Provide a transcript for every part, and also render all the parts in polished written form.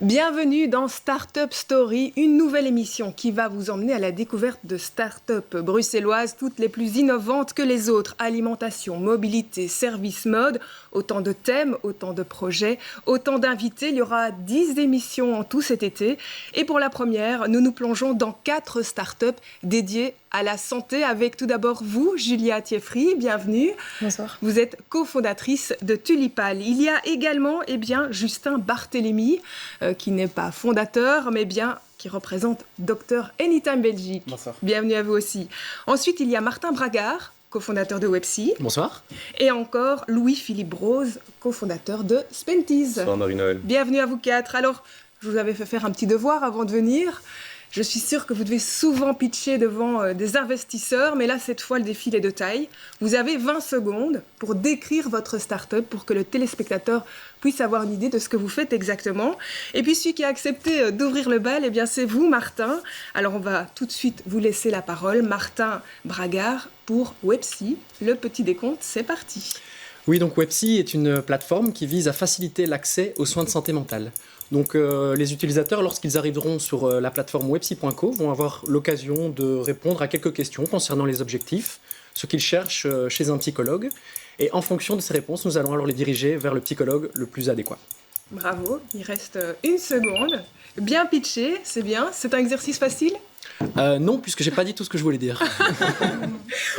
Bienvenue dans Startup Story, une nouvelle émission qui va vous emmener à la découverte de startups bruxelloises, toutes les plus innovantes que les autres. Alimentation, mobilité, services, mode, autant de thèmes, autant de projets, autant d'invités. Il y aura 10 émissions en tout cet été. Et pour la première, nous nous plongeons dans 4 startups dédiées à la santé avec tout d'abord vous, Julia Thieffry, bienvenue. Bonsoir. Vous êtes cofondatrice de Tulipal. Il y a également Justin Barthélémy, qui n'est pas fondateur, mais bien qui représente Dr Anytime Belgique. Bonsoir. Bienvenue à vous aussi. Ensuite, il y a Martin Bragard, cofondateur de Websy. Bonsoir. Et encore Louis-Philippe Brose, cofondateur de Spenties. Bonsoir Marie-Noël. Bienvenue à vous 4. Alors, je vous avais fait faire un petit devoir avant de venir. Je suis sûre que vous devez souvent pitcher devant des investisseurs, mais là, cette fois, le défi est de taille. Vous avez 20 secondes pour décrire votre start-up, pour que le téléspectateur puisse avoir une idée de ce que vous faites exactement. Et puis, celui qui a accepté d'ouvrir le bal, eh bien, c'est vous, Martin. Alors, on va tout de suite vous laisser la parole. Martin Bragard pour Websy. Le petit décompte, c'est parti. Oui, donc Websy est une plateforme qui vise à faciliter l'accès aux soins de santé mentale. Donc les utilisateurs, lorsqu'ils arriveront sur la plateforme websy.co, vont avoir l'occasion de répondre à quelques questions concernant les objectifs, ce qu'ils cherchent chez un psychologue. Et en fonction de ces réponses, nous allons alors les diriger vers le psychologue le plus adéquat. Bravo, il reste 1 seconde. Bien pitché, c'est bien. C'est un exercice facile ? Non, puisque j'ai pas dit tout ce que je voulais dire.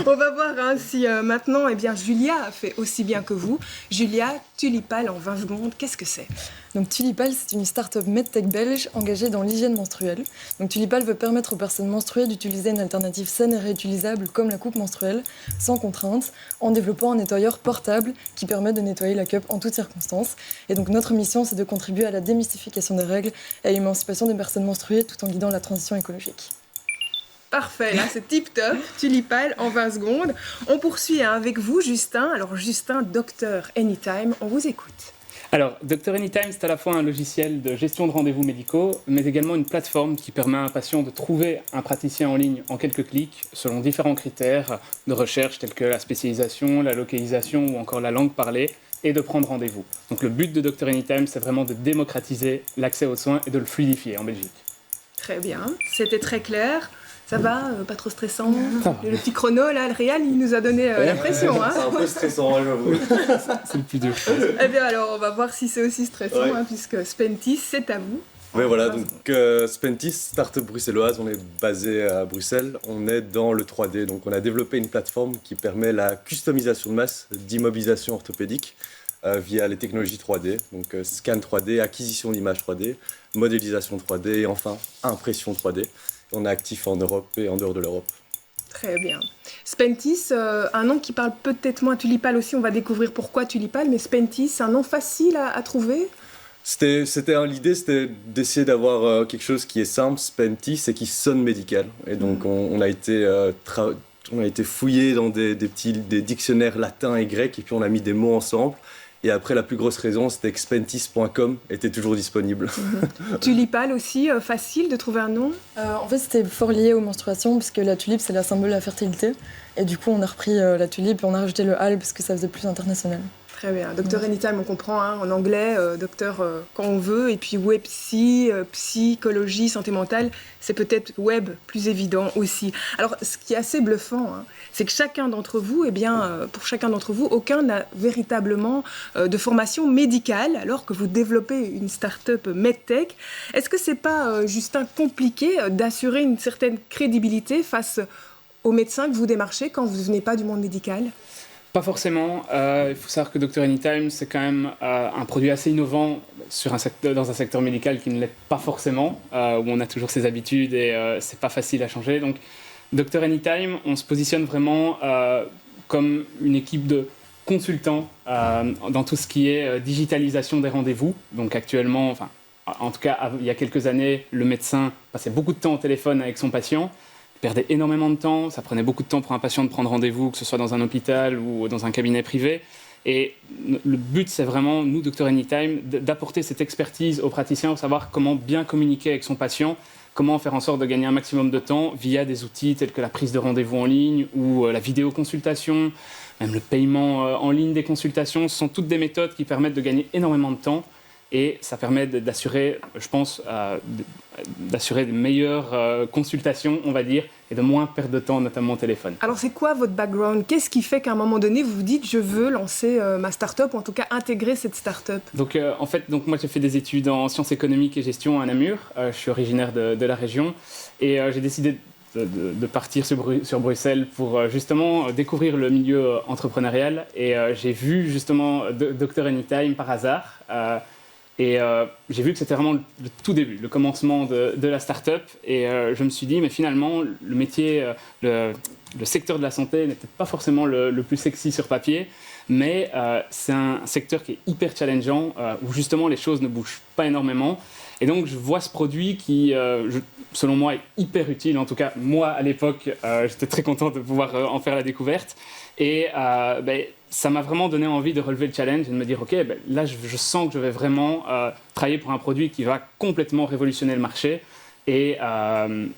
On va voir si maintenant, Julia a fait aussi bien que vous. Julia, Tulipal en 20 secondes, qu'est-ce que c'est ? Donc Tulipal, c'est une start-up medtech belge engagée dans l'hygiène menstruelle. Donc Tulipal veut permettre aux personnes menstruées d'utiliser une alternative saine et réutilisable comme la coupe menstruelle, sans contrainte, en développant un nettoyeur portable qui permet de nettoyer la cup en toutes circonstances. Et donc notre mission, c'est de contribuer à la démystification des règles et à l'émancipation des personnes menstruées tout en guidant la transition écologique. Parfait, là c'est tip-top, Tulipal en 20 secondes. On poursuit avec vous, Justin. Alors Justin, Dr Anytime, on vous écoute. Alors, Dr Anytime, c'est à la fois un logiciel de gestion de rendez-vous médicaux, mais également une plateforme qui permet à un patient de trouver un praticien en ligne en quelques clics, selon différents critères de recherche tels que la spécialisation, la localisation ou encore la langue parlée, et de prendre rendez-vous. Donc le but de Dr Anytime, c'est vraiment de démocratiser l'accès aux soins et de le fluidifier en Belgique. Très bien, c'était très clair. Ça va, pas trop stressant. Le petit chrono, là, le réal, il nous a donné la pression. C'est un peu stressant, j'avoue. C'est le plus dur. Eh bien alors, on va voir si c'est aussi stressant, puisque Spenties, c'est à vous. Oui, voilà, donc Spenties, start-up bruxelloise, on est basé à Bruxelles, on est dans le 3D, donc on a développé une plateforme qui permet la customisation de masse d'immobilisation orthopédique via les technologies 3D, donc scan 3D, acquisition d'images 3D, modélisation 3D et enfin impression 3D. On est actif en Europe et en dehors de l'Europe. Très bien. Spenties, un nom qui parle peut-être moins. Tulipal aussi, on va découvrir pourquoi Tulipal, mais Spenties, c'est un nom facile à trouver. L'idée, c'était d'essayer d'avoir quelque chose qui est simple, Spenties, et qui sonne médical. Et donc on a été fouillé dans des dictionnaires latins et grecs, et puis on a mis des mots ensemble. Et après, la plus grosse raison, c'était que Spenties.com était toujours disponible. Tulipal aussi, facile de trouver un nom. En fait, c'était fort lié aux menstruations, puisque la tulipe, c'est la symbole de la fertilité. Et du coup, on a repris la tulipe et on a rajouté le hal, parce que ça faisait plus international. Très bien. Dr Anytime, on comprend, en anglais, docteur quand on veut. Et puis Websy, psychologie, santé mentale, c'est peut-être web plus évident aussi. Alors, ce qui est assez bluffant, c'est que chacun d'entre vous, pour chacun d'entre vous, aucun n'a véritablement de formation médicale, alors que vous développez une start-up medtech. Est-ce que c'est pas, Justin, compliqué d'assurer une certaine crédibilité face aux médecins que vous démarchez quand vous ne venez pas du monde médical ? Pas forcément. Il faut savoir que Dr Anytime, c'est quand même un produit assez innovant dans un secteur médical qui ne l'est pas forcément, où on a toujours ses habitudes et c'est pas facile à changer. Donc, Dr Anytime, on se positionne vraiment comme une équipe de consultants dans tout ce qui est digitalisation des rendez-vous. Donc actuellement, en tout cas, il y a quelques années, le médecin passait beaucoup de temps au téléphone avec son patient. Perdait énormément de temps, ça prenait beaucoup de temps pour un patient de prendre rendez-vous, que ce soit dans un hôpital ou dans un cabinet privé. Et le but, c'est vraiment, nous, Dr Anytime, d'apporter cette expertise aux praticiens pour savoir comment bien communiquer avec son patient, comment faire en sorte de gagner un maximum de temps via des outils tels que la prise de rendez-vous en ligne ou la vidéoconsultation, même le paiement en ligne des consultations. Ce sont toutes des méthodes qui permettent de gagner énormément de temps et ça permet d'assurer, je pense, d'assurer de meilleures consultations, on va dire, et de moins perdre de temps, notamment au téléphone. Alors c'est quoi votre background? Qu'est-ce qui fait qu'à un moment donné, vous vous dites je veux lancer ma start-up, ou en tout cas intégrer cette start-up? Donc en fait, moi j'ai fait des études en sciences économiques et gestion à Namur. Je suis originaire de la région et j'ai décidé de partir sur Bruxelles pour justement découvrir le milieu entrepreneurial. Et j'ai vu justement Dr Anytime par hasard. Et j'ai vu que c'était vraiment le tout début, le commencement de la start-up. Et je me suis dit, mais finalement, le métier, le secteur de la santé n'est peut-être pas forcément le plus sexy sur papier, mais c'est un secteur qui est hyper challengeant, où justement les choses ne bougent pas énormément. Et donc, je vois ce produit qui, selon moi, est hyper utile. En tout cas, moi, à l'époque, j'étais très content de pouvoir en faire la découverte. Et ça m'a vraiment donné envie de relever le challenge et de me dire, OK, là, je sens que je vais vraiment travailler pour un produit qui va complètement révolutionner le marché. Et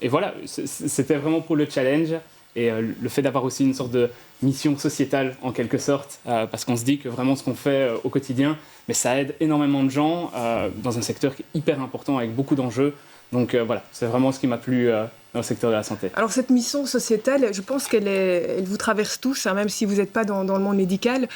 voilà, c'était vraiment pour le challenge et le fait d'avoir aussi une sorte de mission sociétale, en quelque sorte, parce qu'on se dit que vraiment ce qu'on fait au quotidien, mais ça aide énormément de gens dans un secteur qui est hyper important, avec beaucoup d'enjeux. Donc voilà, c'est vraiment ce qui m'a plu dans le secteur de la santé. Alors cette mission sociétale, je pense elle vous traverse tous, hein, même si vous n'êtes pas dans le monde médical.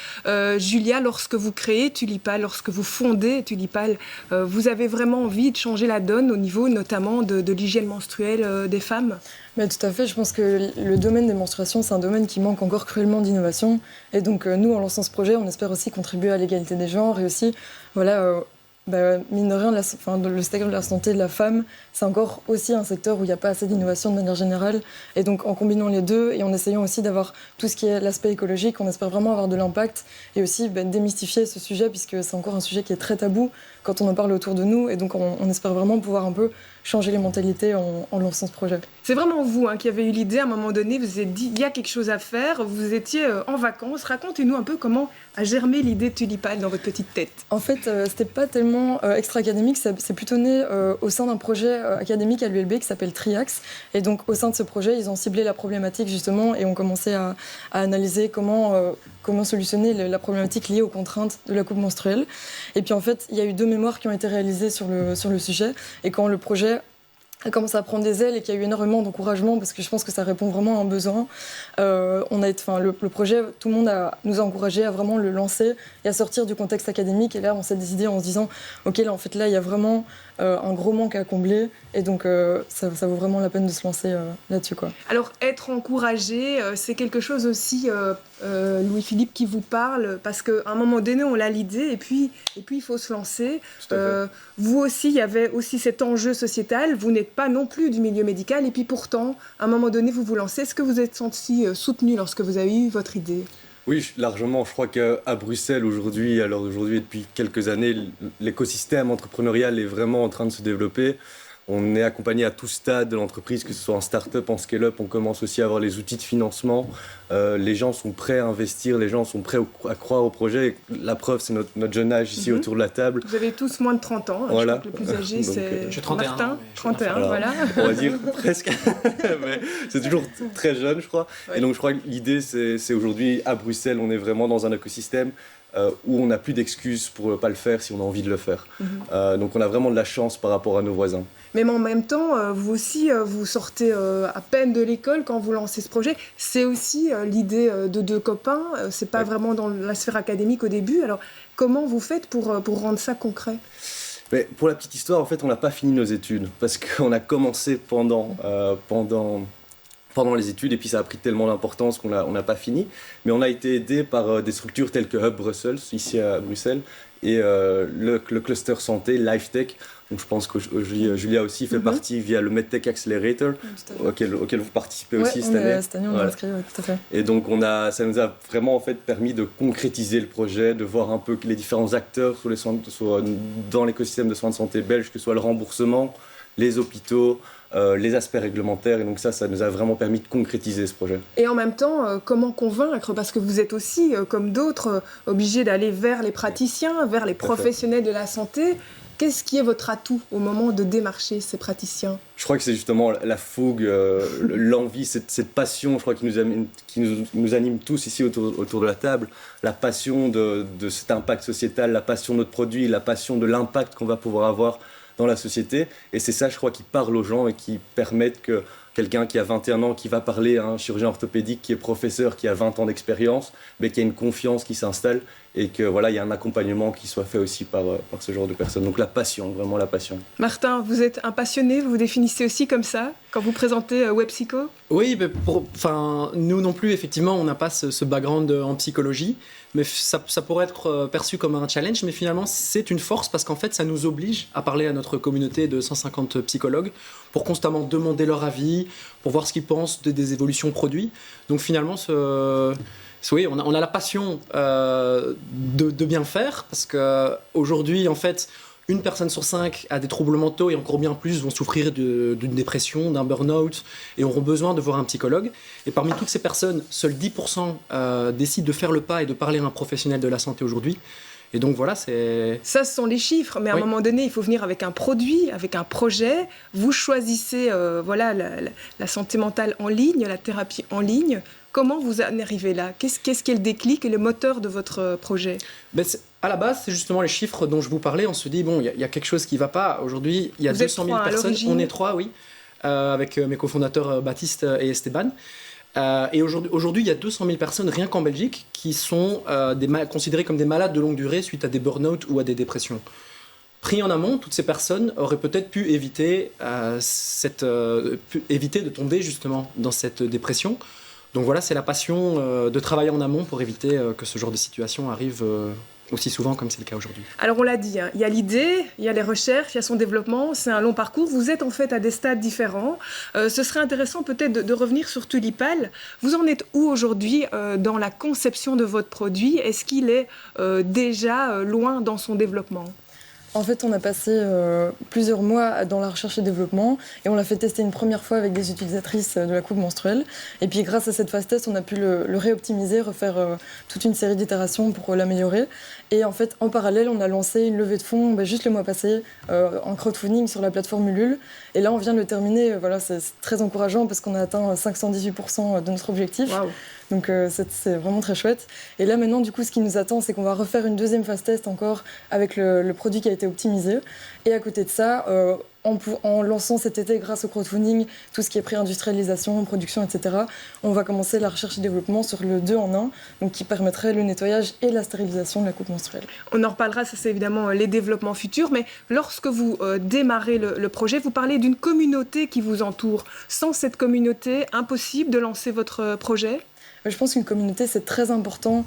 Julia, lorsque vous créez Tulipal, lorsque vous fondez Tulipal, vous avez vraiment envie de changer la donne au niveau notamment de l'hygiène menstruelle des femmes? Mais tout à fait, je pense que le domaine des menstruations, c'est un domaine qui manque encore cruellement d'innovation. Et donc nous, en lançant ce projet, on espère aussi contribuer à l'égalité des genres et aussi, voilà... mine de rien, le secteur de la santé de la femme, c'est encore aussi un secteur où il n'y a pas assez d'innovation de manière générale. Et donc, en combinant les deux et en essayant aussi d'avoir tout ce qui est l'aspect écologique, on espère vraiment avoir de l'impact et aussi démystifier ce sujet, puisque c'est encore un sujet qui est très tabou quand on en parle autour de nous. Et donc, on espère vraiment pouvoir un peu changer les mentalités en lançant ce projet. C'est vraiment vous qui avez eu l'idée, à un moment donné, vous vous êtes dit, il y a quelque chose à faire, vous étiez en vacances. Racontez-nous un peu comment a germé l'idée de Tulipal dans votre petite tête. En fait, c'était pas tellement extra-académique, c'est plutôt né au sein d'un projet académique à l'ULB qui s'appelle Triax. Et donc, au sein de ce projet, ils ont ciblé la problématique justement et ont commencé à analyser comment solutionner la problématique liée aux contraintes de la coupe menstruelle. Et puis en fait, il y a eu 2 mémoires qui ont été réalisées sur le sujet. Et quand le projet a commencé à prendre des ailes et qu'il y a eu énormément d'encouragement, parce que je pense que ça répond vraiment à un besoin, le projet, tout le monde nous a encouragés à vraiment le lancer et à sortir du contexte académique. Et là, on s'est décidé en se disant, OK, là, en fait, là, il y a vraiment un gros manque à combler. Et donc, ça vaut vraiment la peine de se lancer là-dessus, quoi. Alors, être encouragé, c'est quelque chose aussi, Louis-Philippe, qui vous parle, parce qu'à un moment donné, on a l'idée, et puis il faut se lancer. Vous aussi, il y avait aussi cet enjeu sociétal. Vous n'êtes pas non plus du milieu médical, et puis pourtant, à un moment donné, vous vous lancez. Est-ce que vous êtes senti soutenu lorsque vous avez eu votre idée? Oui, largement. Je crois qu'à Bruxelles, aujourd'hui, à l'heure d'aujourd'hui, depuis quelques années, l'écosystème entrepreneurial est vraiment en train de se développer. On est accompagné à tout stade de l'entreprise, que ce soit en start-up, en scale-up. On commence aussi à avoir les outils de financement. Les gens sont prêts à investir, les gens sont prêts à croire au projet. La preuve, c'est notre jeune âge ici autour de la table. Vous avez tous moins de 30 ans. Voilà. Je crois que le plus âgé, c'est Martin. 31, alors, voilà. On va dire presque. Mais c'est toujours très jeune, je crois. Ouais. Et donc, je crois que l'idée, c'est aujourd'hui, à Bruxelles, on est vraiment dans un écosystème où on n'a plus d'excuses pour ne pas le faire si on a envie de le faire. Donc, on a vraiment de la chance par rapport à nos voisins. Mais en même temps, vous aussi, vous sortez à peine de l'école quand vous lancez ce projet. C'est aussi l'idée de 2 copains. C'est pas vraiment dans la sphère académique au début. Alors, comment vous faites pour rendre ça concret ? Mais pour la petite histoire, en fait, on n'a pas fini nos études parce qu'on a commencé pendant les études et puis ça a pris tellement d'importance qu'on n'a pas fini. Mais on a été aidé par des structures telles que Hub Brussels, ici à Bruxelles, et le cluster santé, LifeTech. Donc je pense que Julia aussi fait partie via le MedTech Accelerator, auquel vous participez aussi cette année. Cette année, on est inscrit, tout à fait. Et donc ça nous a vraiment en fait permis de concrétiser le projet, de voir un peu les différents acteurs dans l'écosystème de soins de santé belge, que ce soit le remboursement, les hôpitaux, les aspects réglementaires. Et donc ça nous a vraiment permis de concrétiser ce projet. Et en même temps, comment convaincre ? Parce que vous êtes aussi, comme d'autres, obligés d'aller vers les praticiens, vers les professionnels de la santé. Qu'est-ce qui est votre atout au moment de démarcher ces praticiens? Je crois que c'est justement la fougue, l'envie, cette passion, je crois, qui nous anime tous ici autour de la table. La passion de cet impact sociétal, la passion de notre produit, la passion de l'impact qu'on va pouvoir avoir dans la société. Et c'est ça, je crois, qui parle aux gens et qui permettent que quelqu'un qui a 21 ans, qui va parler à un chirurgien orthopédique, qui est professeur, qui a 20 ans d'expérience, mais qu'il y a une confiance qui s'installe et que voilà, il y a un accompagnement qui soit fait aussi par ce genre de personnes. Donc la passion, vraiment la passion. Martin, vous êtes un passionné, vous vous définissez aussi comme ça quand vous présentez WebPsycho? Oui, mais nous non plus, effectivement, on n'a pas ce background en psychologie, mais ça pourrait être perçu comme un challenge, mais finalement, c'est une force parce qu'en fait, ça nous oblige à parler à notre communauté de 150 psychologues pour constamment demander leur avis, pour voir ce qu'ils pensent des évolutions produits. Donc finalement, oui, on a la passion de bien faire parce qu'aujourd'hui, en fait, une personne sur 5 a des troubles mentaux et encore bien plus vont souffrir d'une dépression, d'un burn-out et auront besoin de voir un psychologue. Et parmi toutes ces personnes, seuls 10% décident de faire le pas et de parler à un professionnel de la santé aujourd'hui. Et donc voilà, c'est... Ça, ce sont les chiffres, mais à un moment donné, il faut venir avec un produit, avec un projet. Vous choisissez la santé mentale en ligne, la thérapie en ligne. Comment vous en arrivez là? Qu'est-ce qui est le déclic et le moteur de votre projet? À la base, c'est justement les chiffres dont je vous parlais. On se dit, bon, il y a quelque chose qui ne va pas. Aujourd'hui, il y a 200 000 personnes. On est 3, oui, avec mes cofondateurs Baptiste et Esteban. Et aujourd'hui, il y a 200 000 personnes, rien qu'en Belgique, qui sont considérées comme des malades de longue durée suite à des burn-out ou à des dépressions. Pris en amont, toutes ces personnes auraient peut-être pu éviter de tomber justement dans cette dépression. Donc voilà, c'est la passion de travailler en amont pour éviter que ce genre de situation arrive aussi souvent comme c'est le cas aujourd'hui. Alors on l'a dit, il y a l'idée, il y a les recherches, il y a son développement, c'est un long parcours. Vous êtes en fait à des stades différents. Ce serait intéressant peut-être de revenir sur Tulipal. Vous en êtes où aujourd'hui dans la conception de votre produit? Est-ce qu'il est déjà loin dans son développement? En fait, on a passé plusieurs mois dans la recherche et développement et on l'a fait tester une première fois avec des utilisatrices de la coupe menstruelle. Et puis grâce à cette phase test, on a pu le réoptimiser, refaire toute une série d'itérations pour l'améliorer. Et en fait, en parallèle, on a lancé une levée de fonds juste le mois passé en crowdfunding sur la plateforme Ulule. Et là, on vient de le terminer. Voilà, c'est très encourageant parce qu'on a atteint 518% de notre objectif. Wow. Donc c'est vraiment très chouette. Et là maintenant, du coup, ce qui nous attend, c'est qu'on va refaire une deuxième phase test encore avec le produit qui a été optimisé. Et à côté de ça, en lançant cet été, grâce au crowdfunding, tout ce qui est pré-industrialisation, production, etc., on va commencer la recherche et développement sur le 2 en 1, donc qui permettrait le nettoyage et la stérilisation de la coupe menstruelle. On en reparlera, ça c'est évidemment les développements futurs, mais lorsque vous démarrez le projet, vous parlez d'une communauté qui vous entoure. Sans cette communauté, impossible de lancer votre projet? Je pense qu'une communauté, c'est très important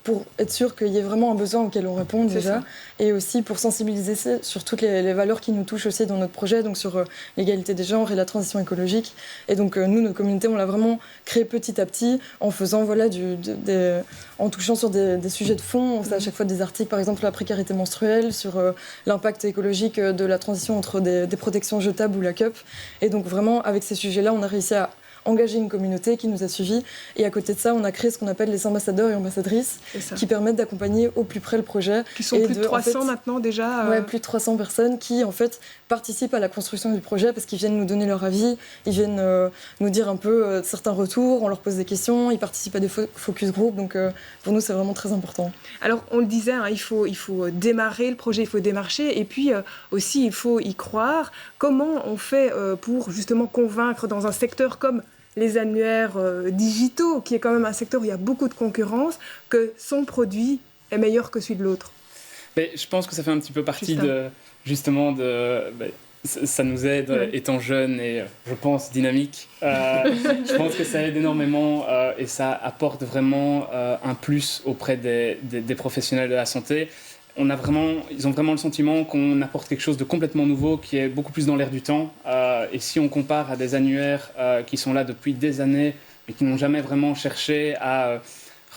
pour être sûr qu'il y ait vraiment un besoin auquel on répond déjà, et aussi pour sensibiliser sur toutes les valeurs qui nous touchent aussi dans notre projet, donc sur l'égalité des genres et la transition écologique. Et donc nous, notre communauté, on l'a vraiment créée petit à petit en faisant, en touchant sur des sujets de fond. On fait à chaque fois des articles, par exemple, sur la précarité menstruelle, sur l'impact écologique de la transition entre des protections jetables ou la cup. Et donc vraiment, avec ces sujets-là, on a réussi à engager une communauté qui nous a suivis. Et à côté de ça, on a créé ce qu'on appelle les ambassadeurs et ambassadrices qui permettent d'accompagner au plus près le projet. Qui sont plus de 300 maintenant déjà Ouais, plus de 300 personnes qui en fait participent à la construction du projet parce qu'ils viennent nous donner leur avis, ils viennent nous dire un peu certains retours, on leur pose des questions, ils participent à des focus group. Donc pour nous, c'est vraiment très important. Alors on le disait, il faut démarrer le projet, il faut démarcher et puis aussi il faut y croire. Comment on fait pour justement convaincre dans un secteur comme les annuaires digitaux, qui est quand même un secteur où il y a beaucoup de concurrence, que son produit est meilleur que celui de l'autre? Mais je pense que ça fait un petit peu partie ça nous aide étant jeunes et je pense dynamiques. Je pense que ça aide énormément et ça apporte vraiment un plus auprès des professionnels de la santé. Ils ont vraiment le sentiment qu'on apporte quelque chose de complètement nouveau qui est beaucoup plus dans l'air du temps. Et si on compare à des annuaires qui sont là depuis des années mais qui n'ont jamais vraiment cherché à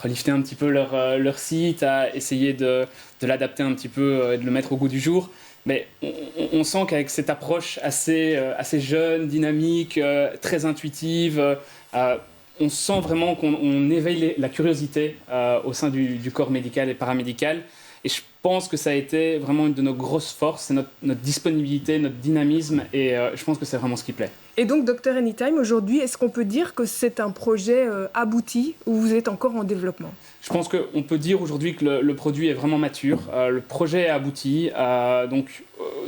relifter un petit peu leur site, à essayer de l'adapter un petit peu et de le mettre au goût du jour, mais on sent qu'avec cette approche assez jeune, dynamique, très intuitive, on sent vraiment qu'on éveille la curiosité au sein du corps médical et paramédical. Et je pense que ça a été vraiment une de nos grosses forces, c'est notre disponibilité, notre dynamisme, et je pense que c'est vraiment ce qui plaît. Et donc, Dr Anytime, aujourd'hui, est-ce qu'on peut dire que c'est un projet abouti ou vous êtes encore en développement? Je pense qu'on peut dire aujourd'hui que le produit est vraiment mature. Le projet est abouti.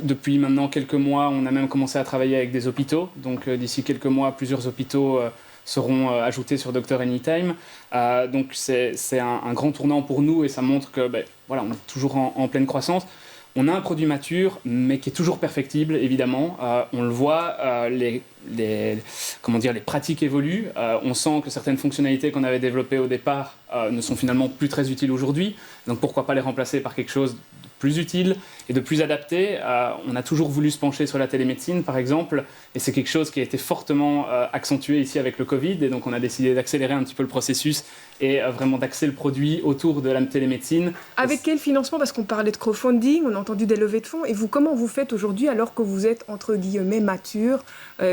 Depuis maintenant quelques mois, on a même commencé à travailler avec des hôpitaux. Donc, d'ici quelques mois, plusieurs hôpitaux seront ajoutés sur Dr Anytime. Donc, c'est un grand tournant pour nous et ça montre que voilà, on est toujours en pleine croissance. On a un produit mature, mais qui est toujours perfectible, évidemment. On le voit, les pratiques évoluent. On sent que certaines fonctionnalités qu'on avait développées au départ ne sont finalement plus très utiles aujourd'hui. Donc pourquoi pas les remplacer par quelque chose de plus utile et de plus adapté. On a toujours voulu se pencher sur la télémédecine, par exemple, et c'est quelque chose qui a été fortement accentué ici avec le Covid. Et donc on a décidé d'accélérer un petit peu le processus et vraiment d'axer le produit autour de la télémédecine. Avec quel financement? Parce qu'on parlait de crowdfunding, on a entendu des levées de fonds. Et vous, comment vous faites aujourd'hui alors que vous êtes, entre guillemets, mature?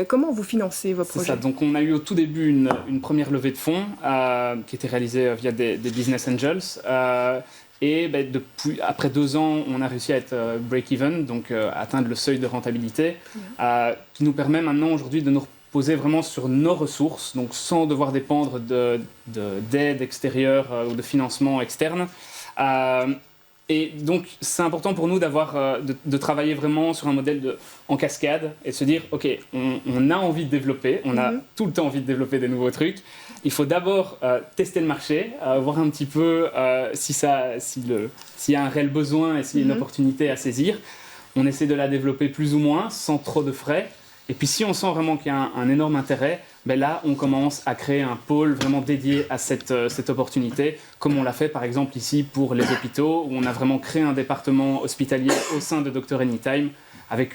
Comment vous financez vos projets? C'est ça. Donc on a eu au tout début une première levée de fonds qui était réalisée via des business angels. Et après 2 ans, on a réussi à être break-even, donc atteindre le seuil de rentabilité, qui nous permet maintenant aujourd'hui de nous reposer vraiment sur nos ressources, donc sans devoir dépendre d'aide extérieure ou de financement externe. Et donc, c'est important pour nous de travailler vraiment sur un modèle en cascade et de se dire, OK, on a envie de développer, on a tout le temps envie de développer des nouveaux trucs. Il faut d'abord tester le marché, voir un petit peu s'il y a un réel besoin et s'il y a une opportunité à saisir. On essaie de la développer plus ou moins, sans trop de frais. Et puis, si on sent vraiment qu'il y a un énorme intérêt, là, on commence à créer un pôle vraiment dédié à cette opportunité, comme on l'a fait par exemple ici pour les hôpitaux, où on a vraiment créé un département hospitalier au sein de Dr Anytime, avec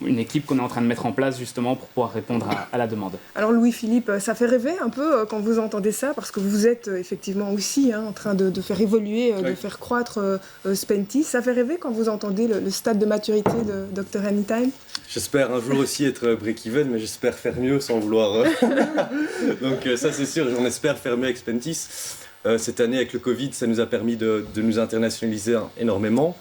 une équipe qu'on est en train de mettre en place justement pour pouvoir répondre à la demande. Alors Louis-Philippe, ça fait rêver un peu quand vous entendez ça, parce que vous êtes effectivement aussi en train de faire évoluer, de faire croître Spentis. Ça fait rêver quand vous entendez le stade de maturité de Dr Anytime? J'espère un jour aussi être break-even, mais j'espère faire mieux sans vouloir. Donc ça c'est sûr, on espère faire mieux avec Spentis. Cette année avec le Covid, ça nous a permis de nous internationaliser énormément.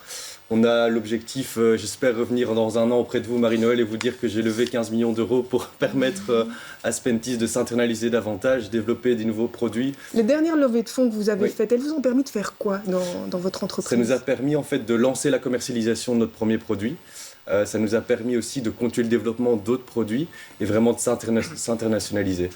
On a l'objectif, j'espère revenir dans un an auprès de vous, Marie-Noël, et vous dire que j'ai levé 15 millions d'euros pour permettre à Spentis de s'internaliser davantage, développer des nouveaux produits. Les dernières levées de fonds que vous avez faites, elles vous ont permis de faire quoi dans votre entreprise? Ça nous a permis en fait de lancer la commercialisation de notre premier produit. Ça nous a permis aussi de continuer le développement d'autres produits et vraiment de s'internationaliser.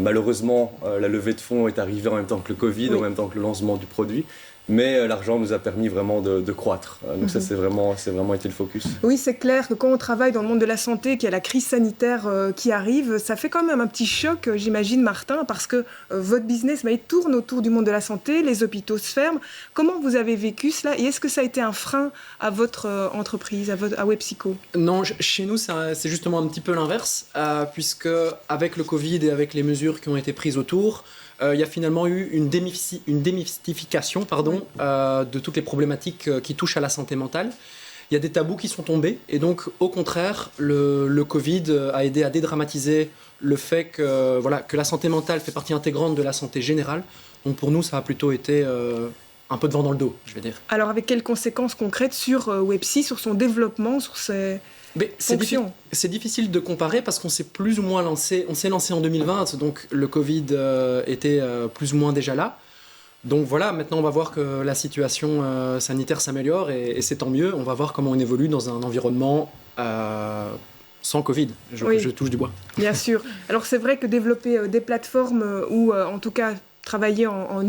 Malheureusement, la levée de fonds est arrivée en même temps que le Covid, en même temps que le lancement du produit. Mais l'argent nous a permis vraiment de croître. Donc ça, c'est vraiment été le focus. Oui, c'est clair que quand on travaille dans le monde de la santé, qu'il y a la crise sanitaire qui arrive, ça fait quand même un petit choc, j'imagine, Martin, parce que votre business il tourne autour du monde de la santé, les hôpitaux se ferment. Comment vous avez vécu cela? Et est-ce que ça a été un frein à votre entreprise, à WebPsycho? Non, chez nous, c'est justement un petit peu l'inverse, puisque avec le Covid et avec les mesures qui ont été prises autour, il y a finalement eu une démystification de toutes les problématiques qui touchent à la santé mentale. Il y a des tabous qui sont tombés et donc au contraire, le Covid a aidé à dédramatiser le fait que la santé mentale fait partie intégrante de la santé générale. Donc pour nous, ça a plutôt été un peu de vent dans le dos, je vais dire. Alors avec quelles conséquences concrètes sur WebPsy, sur son développement, sur ses fonctions? C'est difficile de comparer parce qu'on s'est plus ou moins lancé. On s'est lancé en 2020, donc le Covid était plus ou moins déjà là. Donc voilà, maintenant on va voir que la situation sanitaire s'améliore et c'est tant mieux. On va voir comment on évolue dans un environnement sans Covid. Je touche du bois. Bien sûr. Alors c'est vrai que développer des plateformes ou en tout cas travailler en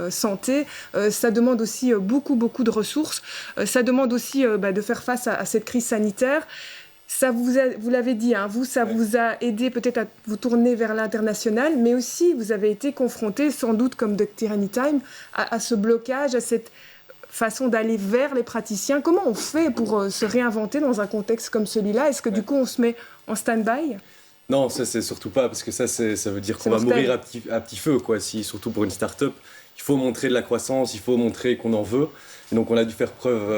santé, ça demande aussi beaucoup de ressources. Ça demande aussi de faire face à cette crise sanitaire. Ça vous l'avez dit, ça vous a aidé peut-être à vous tourner vers l'international, mais aussi vous avez été confronté, sans doute comme Dr Anytime, à ce blocage, à cette façon d'aller vers les praticiens. Comment on fait pour se réinventer dans un contexte comme celui-là? Est-ce que du coup on se met en stand-by? Non, ça c'est surtout pas, parce que ça veut dire qu'on va mourir à petit feu, quoi. Surtout pour une start-up, il faut montrer de la croissance, il faut montrer qu'on en veut. Et donc on a dû faire preuve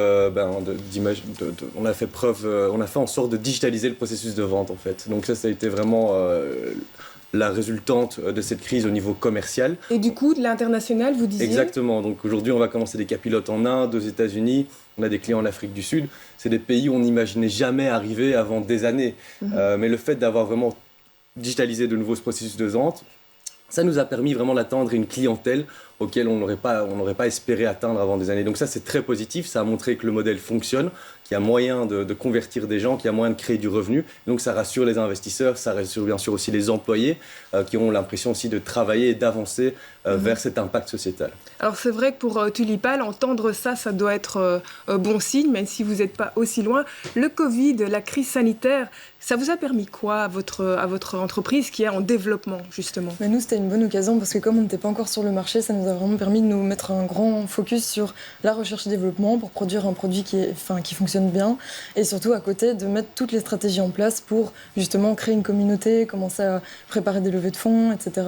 on a fait en sorte de digitaliser le processus de vente en fait. Donc ça a été vraiment la résultante de cette crise au niveau commercial. Et du coup, de l'international, vous disiez? Exactement. Donc aujourd'hui, on va commencer des cas pilotes en Inde, aux États-Unis. On a des clients en Afrique du Sud. C'est des pays où on n'imaginait jamais arriver avant des années. Mais le fait d'avoir vraiment digitalisé de nouveaux processus de vente, ça nous a permis vraiment d'atteindre une clientèle auquel on n'aurait pas espéré atteindre avant des années. Donc ça, c'est très positif. Ça a montré que le modèle fonctionne, qu'il y a moyen de convertir des gens, qu'il y a moyen de créer du revenu. Donc ça rassure les investisseurs, ça rassure bien sûr aussi les employés qui ont l'impression aussi de travailler et d'avancer vers cet impact sociétal. Alors c'est vrai que pour Tulipal, entendre ça, ça doit être bon signe, même si vous n'êtes pas aussi loin. Le Covid, la crise sanitaire, ça vous a permis quoi à votre entreprise qui est en développement, justement? Mais nous, c'était une bonne occasion parce que comme on n'était pas encore sur le marché, ça nous a vraiment permis de nous mettre un grand focus sur la recherche et développement pour produire un produit qui fonctionne bien et surtout à côté de mettre toutes les stratégies en place pour justement créer une communauté, commencer à préparer des levées de fonds, etc.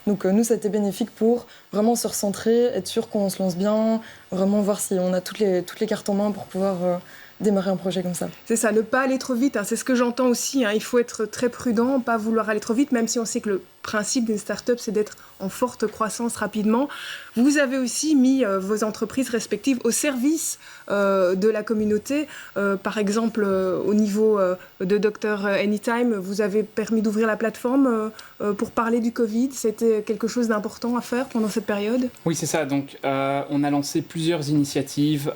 Donc nous, ça a été bénéfique pour vraiment se recentrer, être sûr qu'on se lance bien, vraiment voir si on a toutes les cartes en main pour pouvoir démarrer un projet comme ça. C'est ça, ne pas aller trop vite, hein. C'est ce que j'entends aussi, hein. Il faut être très prudent, pas vouloir aller trop vite, même si on sait que le principe d'une start-up, c'est d'être en forte croissance rapidement. Vous avez aussi mis vos entreprises respectives au service de la communauté. Par exemple, au niveau de Dr Anytime, vous avez permis d'ouvrir la plateforme pour parler du Covid. C'était quelque chose d'important à faire pendant cette période? Oui, c'est ça. Donc, on a lancé plusieurs initiatives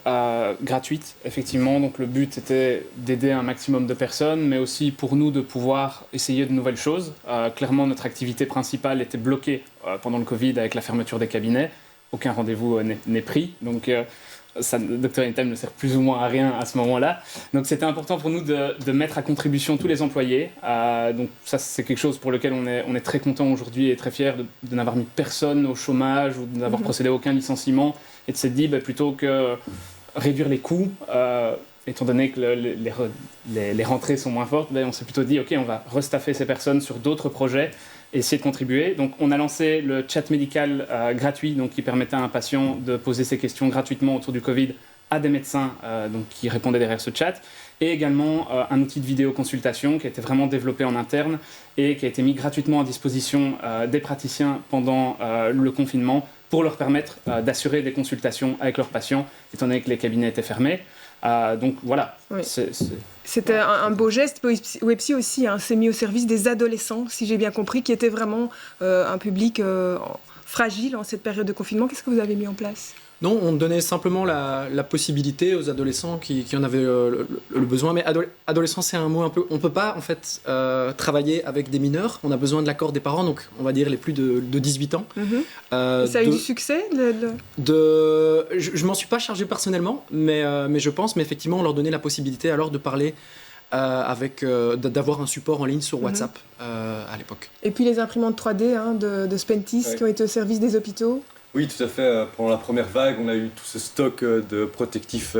gratuites, effectivement. Donc, le but était d'aider un maximum de personnes, mais aussi pour nous de pouvoir essayer de nouvelles choses. Clairement, notre activité principale était bloquée pendant le Covid avec la fermeture des cabinets. Aucun rendez-vous n'est pris. Donc, Dr Anytime ne sert plus ou moins à rien à ce moment-là. Donc, c'était important pour nous de mettre à contribution tous les employés. Donc, ça, c'est quelque chose pour lequel on est très content aujourd'hui et très fiers de n'avoir mis personne au chômage ou de n'avoir procédé à aucun licenciement et de s'être dit, plutôt que réduire les coûts, étant donné que les rentrées sont moins fortes, on s'est plutôt dit, OK, on va restaffer ces personnes sur d'autres projets et essayer de contribuer. Donc, on a lancé le chat médical gratuit, donc, qui permettait à un patient de poser ses questions gratuitement autour du Covid à des médecins donc, qui répondaient derrière ce chat. Et également un outil de vidéoconsultation qui a été vraiment développé en interne et qui a été mis gratuitement à disposition des praticiens pendant le confinement pour leur permettre d'assurer des consultations avec leurs patients, étant donné que les cabinets étaient fermés. Donc voilà. Oui. C'était un beau geste. Websy aussi s'est mis au service des adolescents, si j'ai bien compris, qui étaient vraiment un public fragile en cette période de confinement. Qu'est-ce que vous avez mis en place? Non, on donnait simplement la possibilité aux adolescents qui en avaient le besoin. Mais adolescent, c'est un mot un peu... On ne peut pas, en fait, travailler avec des mineurs. On a besoin de l'accord des parents, donc on va dire les plus de 18 ans. Ça a eu du succès Je m'en suis pas chargé personnellement, mais je pense, mais effectivement, on leur donnait la possibilité alors de parler d'avoir un support en ligne sur WhatsApp à l'époque. Et puis les imprimantes 3D de Spentis qui ont été au service des hôpitaux. Oui, tout à fait. Pendant la première vague, on a eu tout ce stock de protective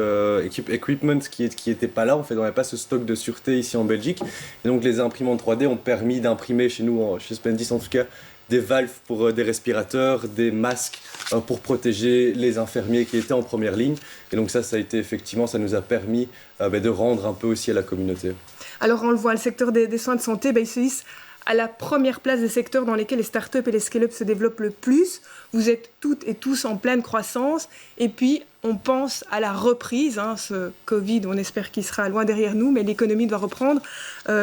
equipment qui n'était pas là. En fait, on n'avait pas ce stock de sûreté ici en Belgique. Et donc, les imprimantes 3D ont permis d'imprimer chez nous, chez Spentis en tout cas, des valves pour des respirateurs, des masques pour protéger les infirmiers qui étaient en première ligne. Et donc ça a été effectivement, ça nous a permis de rendre un peu aussi à la communauté. Alors, on le voit, le secteur des soins de santé, ils se disent à la première place des secteurs dans lesquels les startups et les scale-up se développent le plus. Vous êtes toutes et tous en pleine croissance. Et puis, on pense à la reprise. Ce Covid, on espère qu'il sera loin derrière nous, mais l'économie doit reprendre.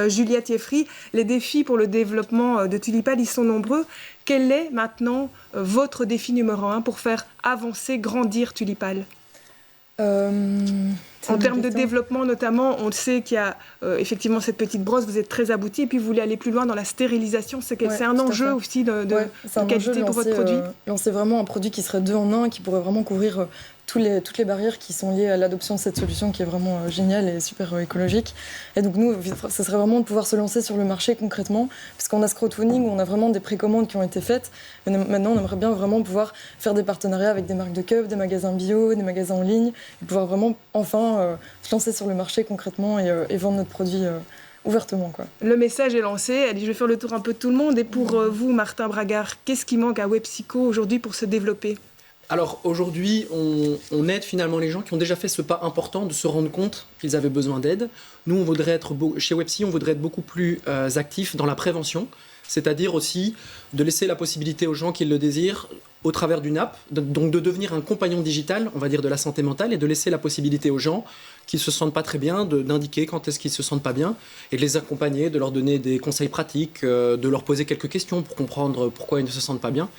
Julia Thieffry, les défis pour le développement de Tulipal, ils sont nombreux. Quel est maintenant votre défi numéro 1 pour faire avancer, grandir Tulipal ? En termes de développement notamment, on sait qu'il y a effectivement cette petite brosse, vous êtes très abouti et puis vous voulez aller plus loin dans la stérilisation, c'est un enjeu aussi de qualité pour votre produit. Lancer vraiment un produit qui serait 2 en 1, qui pourrait vraiment couvrir toutes les barrières qui sont liées à l'adoption de cette solution qui est vraiment géniale et super écologique. Et donc nous, ce serait vraiment de pouvoir se lancer sur le marché concrètement, puisqu'on a ce crowdfunding où on a vraiment des précommandes qui ont été faites. Mais maintenant, on aimerait bien vraiment pouvoir faire des partenariats avec des marques de cup, des magasins bio, des magasins en ligne, et pouvoir vraiment enfin se lancer sur le marché concrètement et vendre notre produit ouvertement, quoi. Le message est lancé. Allez, je vais faire le tour un peu de tout le monde. Et pour vous, Martin Bragard, qu'est-ce qui manque à Websico aujourd'hui pour se développer ? Alors aujourd'hui, on aide finalement les gens qui ont déjà fait ce pas important de se rendre compte qu'ils avaient besoin d'aide. Nous, chez Websy, on voudrait être beaucoup plus actifs dans la prévention. c'est-à-dire aussi de laisser la possibilité aux gens qui le désirent, au travers d'une app, donc de devenir un compagnon digital, on va dire, de la santé mentale, et de laisser la possibilité aux gens qui ne se sentent pas très bien d'indiquer quand est-ce qu'ils ne se sentent pas bien, et de les accompagner, de leur donner des conseils pratiques, de leur poser quelques questions pour comprendre pourquoi ils ne se sentent pas bien,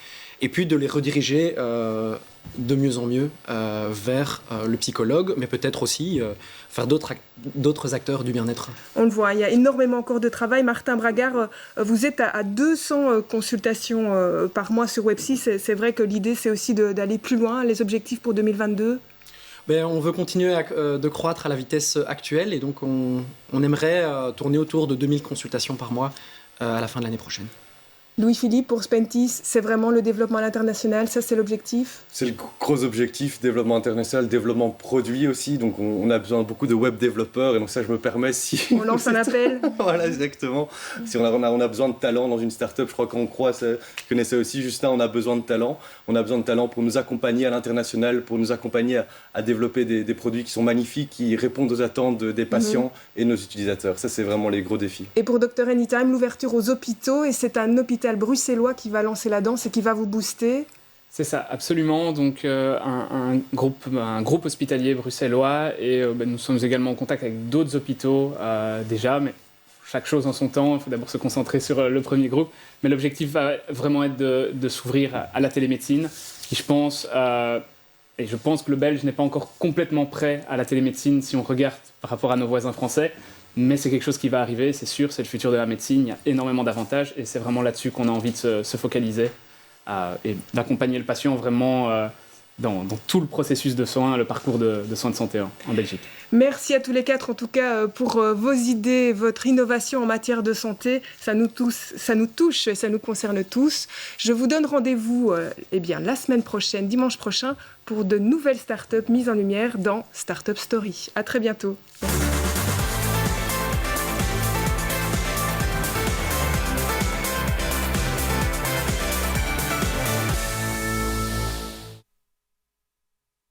et puis de les rediriger de mieux en mieux vers le psychologue, mais peut-être aussi vers d'autres acteurs du bien-être. On le voit, il y a énormément encore de travail. Martin Bragard, vous êtes à 200 consultations par mois sur Webpsy. C'est vrai que l'idée, c'est aussi d'aller plus loin, les objectifs pour 2022 ? On veut continuer de croître à la vitesse actuelle, et donc on aimerait tourner autour de 2000 consultations par mois à la fin de l'année prochaine. Louis-Philippe, pour Spentis, c'est vraiment le développement à l'international, ça c'est l'objectif ? C'est le gros objectif, développement international, développement produit aussi. Donc on a besoin de beaucoup de web développeurs, et donc ça je me permets si... On lance un appel. Voilà, exactement. Si on a besoin de talent dans une start-up, je crois qu'on croit, je connaissais aussi Justin, on a besoin de talent. On a besoin de talent pour nous accompagner à l'international, pour nous accompagner à développer des produits qui sont magnifiques, qui répondent aux attentes des patients et de nos utilisateurs. Ça c'est vraiment les gros défis. Et pour Dr Anytime, l'ouverture aux hôpitaux, et c'est un hôpital bruxellois qui va lancer la danse et qui va vous booster. C'est ça, absolument. Donc un groupe hospitalier bruxellois, et nous sommes également en contact avec d'autres hôpitaux déjà, mais chaque chose en son temps. Il faut d'abord se concentrer sur le premier groupe. Mais l'objectif va vraiment être de s'ouvrir à la télémédecine, qui je pense que le Belge n'est pas encore complètement prêt à la télémédecine si on regarde par rapport à nos voisins français. Mais c'est quelque chose qui va arriver, c'est sûr, c'est le futur de la médecine, il y a énormément d'avantages, et c'est vraiment là-dessus qu'on a envie de se focaliser et d'accompagner le patient vraiment dans tout le processus de soins, le parcours de soins de santé en Belgique. Merci à tous les quatre en tout cas pour vos idées, votre innovation en matière de santé. Ça nous touche et ça nous concerne tous. Je vous donne rendez-vous la semaine prochaine, dimanche prochain, pour de nouvelles startups mises en lumière dans Startup Story. À très bientôt. Merci.